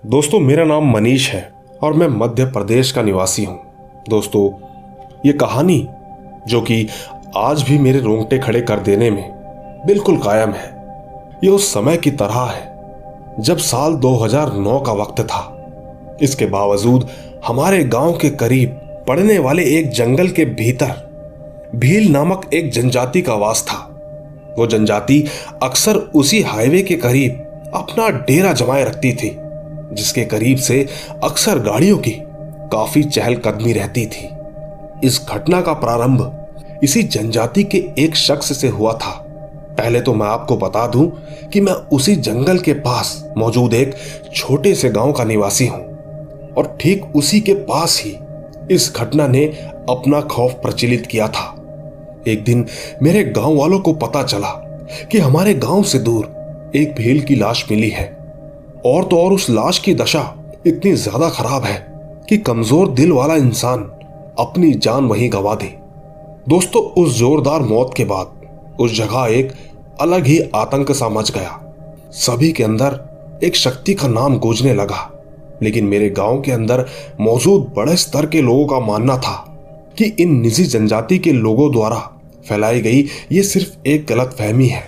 दोस्तों, मेरा नाम मनीष है और मैं मध्य प्रदेश का निवासी हूं। दोस्तों, ये कहानी जो कि आज भी मेरे रोंगटे खड़े कर देने में बिल्कुल कायम है, ये उस समय की तरह है जब साल 2009 का वक्त था। इसके बावजूद हमारे गांव के करीब पड़ने वाले एक जंगल के भीतर भील नामक एक जनजाति का वास था। वो जनजाति अक्सर उसी हाईवे के करीब अपना डेरा जमाए रखती थी, जिसके करीब से अक्सर गाड़ियों की काफी चहलकदमी रहती थी। इस घटना का प्रारंभ इसी जनजाति के एक शख्स से हुआ था। पहले तो मैं आपको बता दूं कि मैं उसी जंगल के पास मौजूद एक छोटे से गांव का निवासी हूं और ठीक उसी के पास ही इस घटना ने अपना खौफ प्रचलित किया था। एक दिन मेरे गांव वालों को पता चला कि हमारे गांव से दूर एक भील की लाश मिली है, और तो और उस लाश की दशा इतनी ज्यादा खराब है कि कमजोर दिल वाला इंसान अपनी जान वहीं गंवा दे। दोस्तों, उस जोरदार मौत के बाद उस जगह एक अलग ही आतंक सा मच गया। सभी के अंदर एक शक्ति का नाम गूंजने लगा, लेकिन मेरे गांव के अंदर मौजूद बड़े स्तर के लोगों का मानना था कि इन निजी जनजाति के लोगों द्वारा फैलाई गई ये सिर्फ एक गलतफहमी है।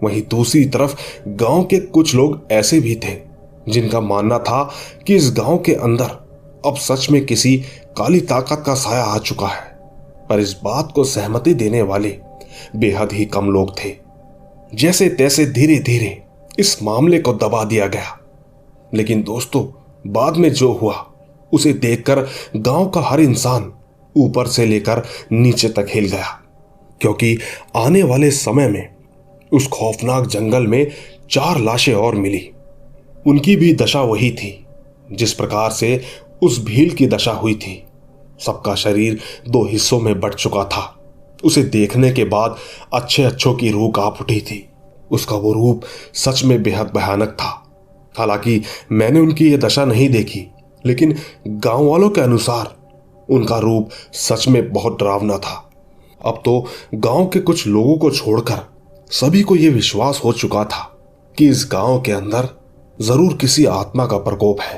वहीं दूसरी तरफ गांव के कुछ लोग ऐसे भी थे जिनका मानना था कि इस गांव के अंदर अब सच में किसी काली ताकत का साया आ चुका है, पर इस बात को सहमति देने वाले बेहद ही कम लोग थे। जैसे तैसे धीरे धीरे इस मामले को दबा दिया गया, लेकिन दोस्तों, बाद में जो हुआ उसे देखकर गांव का हर इंसान ऊपर से लेकर नीचे तक हिल गया, क्योंकि आने वाले समय में उस खौफनाक जंगल में 4 लाशें और मिली। उनकी भी दशा वही थी जिस प्रकार से उस भील की दशा हुई थी। सबका शरीर 2 हिस्सों में बंट चुका था। उसे देखने के बाद अच्छों की रूह कांप उठी थी। उसका वो रूप सच में बेहद भयानक था। हालांकि मैंने उनकी ये दशा नहीं देखी, लेकिन गांव वालों के अनुसार उनका रूप सच में बहुत डरावना था। अब तो गांव के कुछ लोगों को छोड़कर सभी को यह विश्वास हो चुका था कि इस गांव के अंदर जरूर किसी आत्मा का प्रकोप है।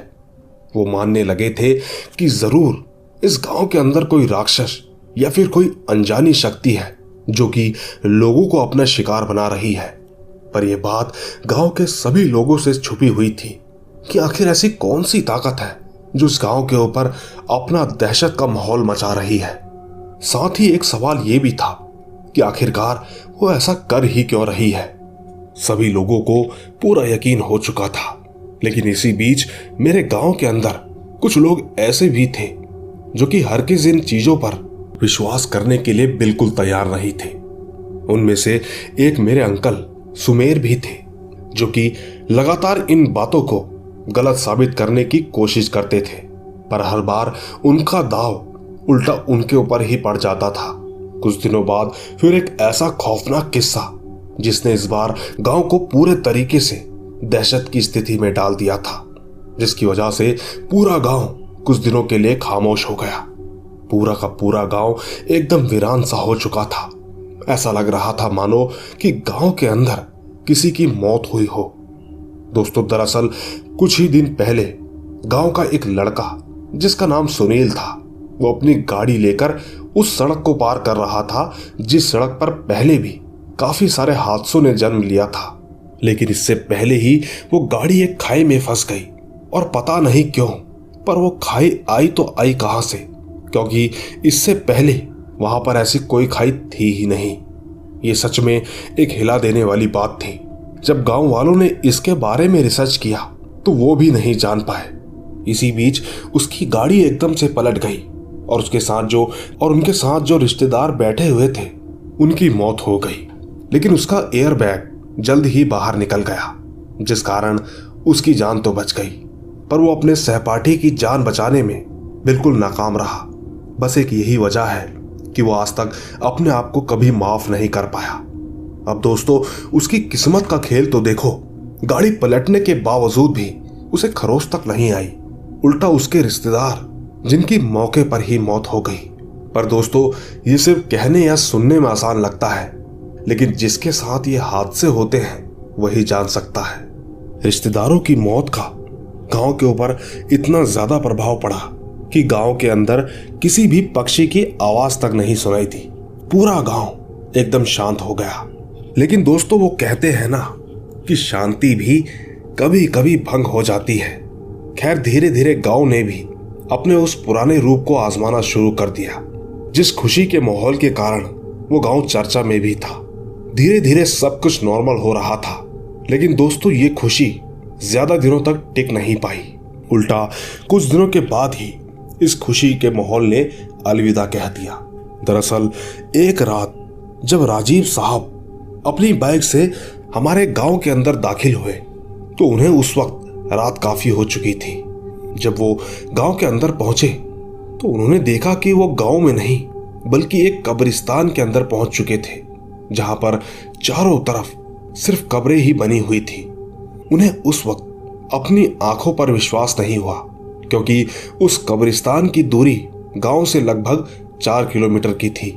वो मानने लगे थे कि जरूर इस गांव के अंदर कोई राक्षस या फिर कोई अनजानी शक्ति है जो कि लोगों को अपना शिकार बना रही है। पर यह बात गांव के सभी लोगों से छुपी हुई थी कि आखिर ऐसी कौन सी ताकत है जो इस गांव के ऊपर अपना दहशत का माहौल मचा रही है। साथ ही एक सवाल यह भी था कि आखिरकार वो ऐसा कर ही क्यों रही है। सभी लोगों को पूरा यकीन हो चुका था, लेकिन इसी बीच मेरे गांव के अंदर कुछ लोग ऐसे भी थे जो कि हर किस इन चीजों पर विश्वास करने के लिए बिल्कुल तैयार नहीं थे। उनमें से एक मेरे अंकल सुमेर भी थे, जो कि लगातार इन बातों को गलत साबित करने की कोशिश करते थे, पर हर बार उनका दाव उल्टा उनके ऊपर ही पड़ जाता था। कुछ दिनों बाद फिर एक ऐसा खौफनाक किस्सा जिसने इस बार गांव को पूरे तरीके से दहशत की स्थिति में डाल दिया था, जिसकी वजह से पूरा गांव कुछ दिनों के लिए खामोश हो गया। पूरा का पूरा गांव एकदम वीरान सा हो चुका था। ऐसा लग रहा था मानो कि गांव के अंदर किसी की मौत हुई हो। दोस्तों, दरअसल कुछ ही दिन पहले गांव का एक लड़का जिसका नाम सुनील था, वो अपनी गाड़ी लेकर उस सड़क को पार कर रहा था जिस सड़क पर पहले भी काफी सारे हादसों ने जन्म लिया था। लेकिन इससे पहले ही वो गाड़ी एक खाई में फंस गई, और पता नहीं क्यों पर वो खाई आई तो आई कहां से, क्योंकि इससे पहले वहां पर ऐसी कोई खाई थी ही नहीं। ये सच में एक हिला देने वाली बात थी। जब गांव वालों ने इसके बारे में रिसर्च किया तो वो भी नहीं जान पाए। इसी बीच उसकी गाड़ी एकदम से पलट गई और उनके साथ जो रिश्तेदार बैठे हुए थे उनकी मौत हो गई। लेकिन उसका एयर बैग जल्द ही बाहर निकल गया, जिस कारण उसकी जान तो बच गई, पर वो अपने सहपाठी की जान बचाने में बिल्कुल नाकाम रहा। बस एक यही वजह है कि वो आज तक अपने आप को कभी माफ नहीं कर पाया। अब दोस्तों, उसकी किस्मत का खेल तो देखो, गाड़ी पलटने के बावजूद भी उसे खरोच तक नहीं आई, उल्टा उसके रिश्तेदार जिनकी मौके पर ही मौत हो गई। पर दोस्तों, ये सिर्फ कहने या सुनने में आसान लगता है, लेकिन जिसके साथ ये हादसे होते हैं वही जान सकता है। रिश्तेदारों की मौत का गांव के ऊपर इतना ज्यादा प्रभाव पड़ा कि गांव के अंदर किसी भी पक्षी की आवाज तक नहीं सुनाई थी। पूरा गांव एकदम शांत हो गया। लेकिन दोस्तों, वो कहते हैं ना कि शांति भी कभी कभी भंग हो जाती है। खैर, धीरे धीरे गांव ने भी अपने उस पुराने रूप को आजमाना शुरू कर दिया। जिस खुशी के माहौल के कारण वो गांव चर्चा में भी था, धीरे धीरे सब कुछ नॉर्मल हो रहा था। लेकिन दोस्तों, ये खुशी ज्यादा दिनों तक टिक नहीं पाई। उल्टा कुछ दिनों के बाद ही इस खुशी के माहौल ने अलविदा कह दिया। दरअसल एक रात जब राजीव साहब अपनी बाइक से हमारे गांव के अंदर दाखिल हुए तो उन्हें उस वक्त रात काफी हो चुकी थी। जब वो गांव के अंदर पहुंचे तो उन्होंने देखा कि वो गांव में नहीं बल्कि एक कब्रिस्तान के अंदर पहुंच चुके थे, जहां पर चारों तरफ सिर्फ कब्रें ही बनी हुई थी। उन्हें उस वक्त अपनी आंखों पर विश्वास नहीं हुआ, क्योंकि उस कब्रिस्तान की दूरी गांव से लगभग 4 किलोमीटर की थी।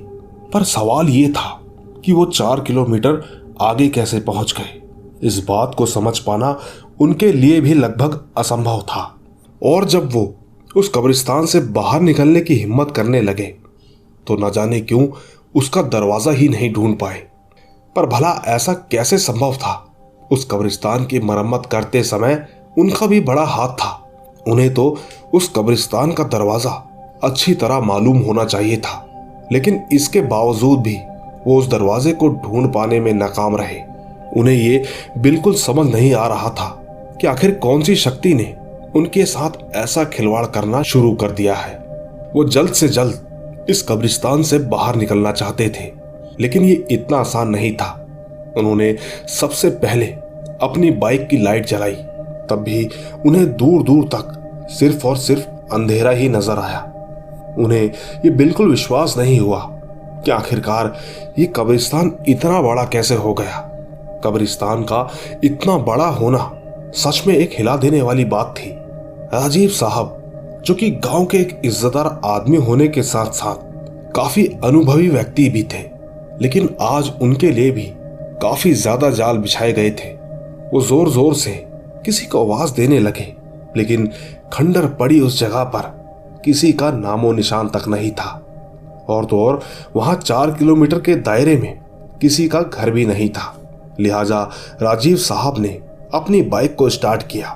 पर सवाल ये था कि वो 4 किलोमीटर आगे कैसे पहुंच गए। इस बात को समझ पाना उनके लिए भी लगभग असंभव था। और जब वो उस कब्रिस्तान से बाहर निकलने की हिम्मत करने लगे तो न जाने क्यों उसका दरवाजा ही नहीं ढूंढ पाए। पर भला ऐसा कैसे संभव था? उस कब्रिस्तान की मरम्मत करते समय उनका भी बड़ा हाथ था। उन्हें तो उस कब्रिस्तान का दरवाजा अच्छी तरह मालूम होना चाहिए था, लेकिन इसके बावजूद भी वो उस दरवाजे को ढूंढ पाने में नाकाम रहे। उन्हें ये बिल्कुल समझ नहीं आ रहा था कि आखिर कौन सी शक्ति ने उनके साथ ऐसा खिलवाड़ करना शुरू कर दिया है। वो जल्द से जल्द इस कब्रिस्तान से बाहर निकलना चाहते थे, लेकिन ये इतना आसान नहीं था। उन्होंने सबसे पहले अपनी बाइक की लाइट जलाई, तब भी उन्हें दूर दूर तक सिर्फ और सिर्फ अंधेरा ही नजर आया। उन्हें ये बिल्कुल विश्वास नहीं हुआ कि आखिरकार ये कब्रिस्तान इतना बड़ा कैसे हो गया। कब्रिस्तान का इतना बड़ा होना सच में एक हिला देने वाली बात थी। राजीव साहब, जो कि गांव के एक इज्जतदार आदमी होने के साथ साथ काफी अनुभवी व्यक्ति भी थे, लेकिन आज उनके लिए भी काफी ज्यादा जाल बिछाए गए थे। वो जोर जोर से किसी को आवाज देने लगे, लेकिन खंडर पड़ी उस जगह पर किसी का नामो निशान तक नहीं था। और तो और वहां 4 किलोमीटर के दायरे में किसी का घर भी नहीं था। लिहाजा राजीव साहब ने अपनी बाइक को स्टार्ट किया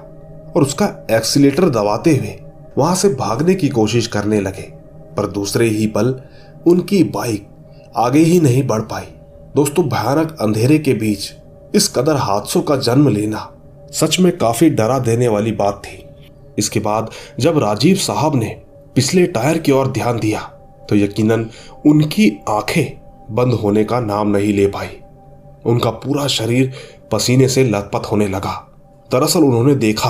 और उसका एक्सीलेटर दबाते हुए वहां से भागने की कोशिश करने लगे। पर दूसरे ही पल उनकी बाइक आगे ही नहीं बढ़ पाई। दोस्तों, भयानक अंधेरे के बीच इस कदर हादसों का जन्म लेना सच में काफी डरा देने वाली बात थी। इसके बाद जब राजीव साहब ने पिछले टायर की ओर ध्यान दिया तो यकीनन उनकी आंखें बंद होने का नाम नहीं ले पाई। उनका पूरा शरीर पसीने से लथपथ होने लगा। दरअसल उन्होंने देखा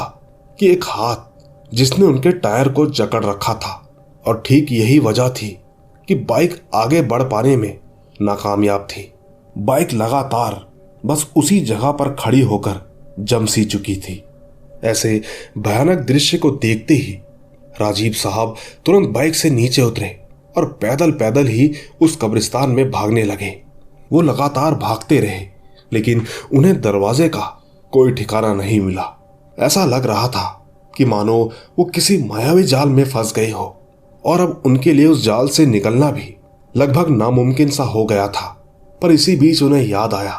कि एक हाथ जिसने उनके टायर को जकड़ रखा था, और ठीक यही वजह थी कि बाइक आगे बढ़ पाने में नाकामयाब थी। बाइक लगातार बस उसी जगह पर खड़ी होकर जम सी चुकी थी। ऐसे भयानक दृश्य को देखते ही राजीव साहब तुरंत बाइक से नीचे उतरे और पैदल पैदल ही उस कब्रिस्तान में भागने लगे। वो लगातार भागते रहे, लेकिन उन्हें दरवाजे का कोई ठिकाना नहीं मिला। ऐसा लग रहा था कि मानो वो किसी मायावी जाल में फंस गए हो, और अब उनके लिए उस जाल से निकलना भी लगभग नामुमकिन सा हो गया था। पर इसी बीच उन्हें याद आया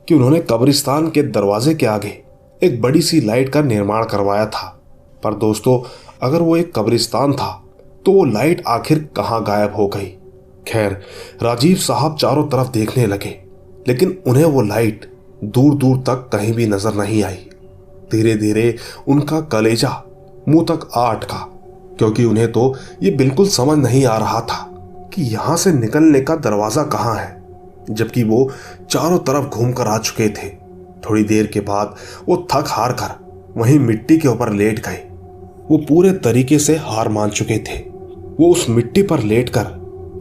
कि उन्होंने कब्रिस्तान के दरवाजे के आगे एक बड़ी सी लाइट का निर्माण करवाया था। पर दोस्तों, अगर वो एक कब्रिस्तान था तो वो लाइट आखिर कहाँ गायब हो गई? खैर, राजीव साहब चारों तरफ देखने लगे, लेकिन उन्हें वो लाइट दूर दूर तक कहीं भी नजर नहीं आई। धीरे धीरे उनका कलेजा मुंह तक आ अटका, क्योंकि उन्हें तो ये बिल्कुल समझ नहीं आ रहा था कि यहां से निकलने का दरवाजा कहाँ है, जबकि वो चारों तरफ घूमकर आ चुके थे। थोड़ी देर के बाद वो थक हार कर वहीं मिट्टी के ऊपर लेट गए। वो पूरे तरीके से हार मान चुके थे। वो उस मिट्टी पर लेटकर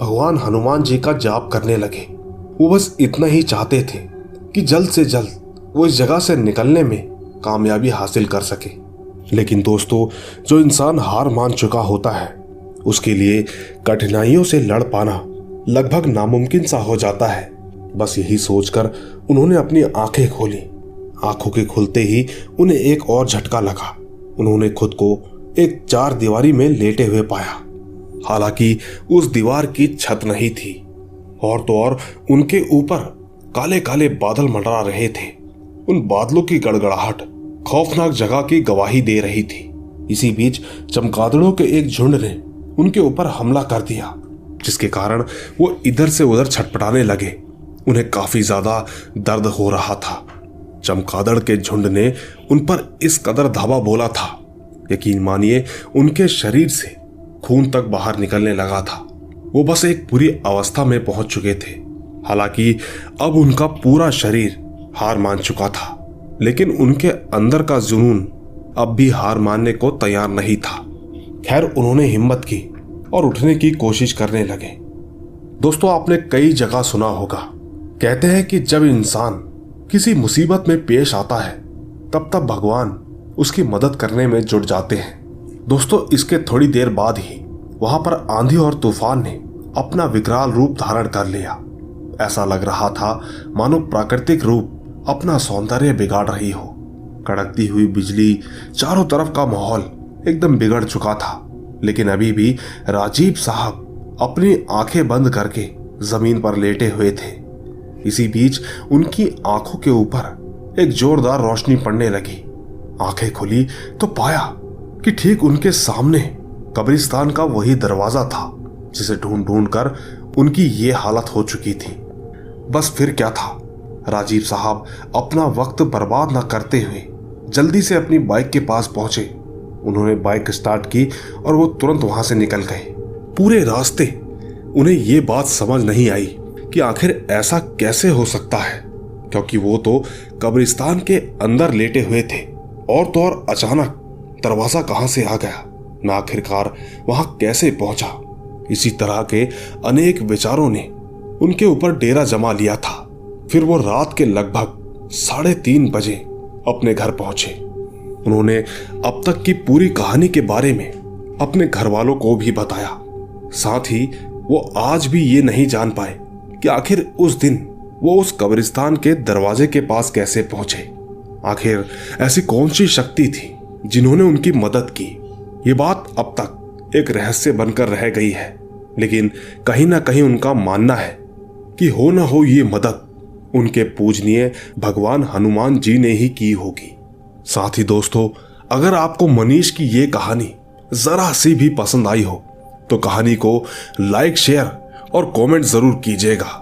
भगवान हनुमान जी का जाप करने लगे। वो बस इतना ही चाहते थे कि जल्द से जल्द वो इस जगह से निकलने में कामयाबी हासिल कर सके। लेकिन दोस्तों, जो इंसान हार मान चुका होता है उसके लिए कठिनाइयों से लड़ पाना लगभग नामुमकिन सा हो जाता है। बस यही सोचकर उन्होंने अपनी आंखें खोली। आंखों के खुलते ही उन्हें एक और झटका लगा। उन्होंने खुद को एक चार दीवारी में लेटे हुए पाया। हालांकि उस दीवार की छत नहीं थी, और तो और उनके ऊपर काले काले बादल मंडरा रहे थे। उन बादलों की गड़गड़ाहट खौफनाक जगह की गवाही दे रही थी। इसी बीच चमगादड़ों के एक झुंड ने उनके ऊपर हमला कर दिया, जिसके कारण वो इधर से उधर छटपटाने लगे। उन्हें काफी ज्यादा दर्द हो रहा था। चमगादड़ के झुंड ने उन पर इस कदर धावा बोला था, यकीन मानिए उनके शरीर से खून तक बाहर निकलने लगा था। वो बस एक बुरी अवस्था में पहुंच चुके थे। हालांकि अब उनका पूरा शरीर हार मान चुका था, लेकिन उनके अंदर का जुनून अब भी हार मानने को तैयार नहीं था। खैर, उन्होंने हिम्मत की और उठने की कोशिश करने लगे। दोस्तों, आपने कई जगह सुना होगा, कहते हैं कि जब इंसान किसी मुसीबत में पेश आता है तब तब भगवान उसकी मदद करने में जुट जाते हैं। दोस्तों, इसके थोड़ी देर बाद ही वहां पर आंधी और तूफान ने अपना विकराल रूप धारण कर लिया। ऐसा लग रहा था मानो प्राकृतिक रूप अपना सौंदर्य बिगाड़ रही हो। कड़कती हुई बिजली, चारों तरफ का माहौल एकदम बिगड़ चुका था। लेकिन अभी भी राजीव साहब अपनी आंखें बंद करके जमीन पर लेटे हुए थे। इसी बीच उनकी आंखों के ऊपर एक जोरदार रोशनी पड़ने लगी। आंखें खुली तो पाया कि ठीक उनके सामने कब्रिस्तान का वही दरवाजा था जिसे ढूंढ ढूंढ कर उनकी ये हालत हो चुकी थी। बस फिर क्या था, राजीव साहब अपना वक्त बर्बाद न करते हुए जल्दी से अपनी बाइक के पास पहुंचे। उन्होंने बाइक स्टार्ट की और वो तुरंत वहां से निकल गए। पूरे रास्ते उन्हें ये बात समझ नहीं आई कि आखिर ऐसा कैसे हो सकता है, क्योंकि वो तो कब्रिस्तान के अंदर लेटे हुए थे, और तो और अचानक दरवाजा कहां से आ गया, मैं आखिरकार वहां कैसे पहुंचा। इसी तरह के अनेक विचारों ने उनके ऊपर डेरा जमा लिया था। फिर वो रात के लगभग 3:30 बजे अपने घर पहुंचे। उन्होंने अब तक की पूरी कहानी के बारे में अपने घर वालों को भी बताया। साथ ही वो आज भी ये नहीं जान पाए कि आखिर उस दिन वो उस कब्रिस्तान के दरवाजे के पास कैसे पहुंचे। आखिर ऐसी कौन सी शक्ति थी जिन्होंने उनकी मदद की। ये बात अब तक एक रहस्य बनकर रह गई है, लेकिन कहीं ना कहीं उनका मानना है कि हो ना हो ये मदद उनके पूजनीय भगवान हनुमान जी ने ही की होगी। साथ ही दोस्तों, अगर आपको मनीष की ये कहानी जरा सी भी पसंद आई हो तो कहानी को लाइक, शेयर और कमेंट जरूर कीजिएगा।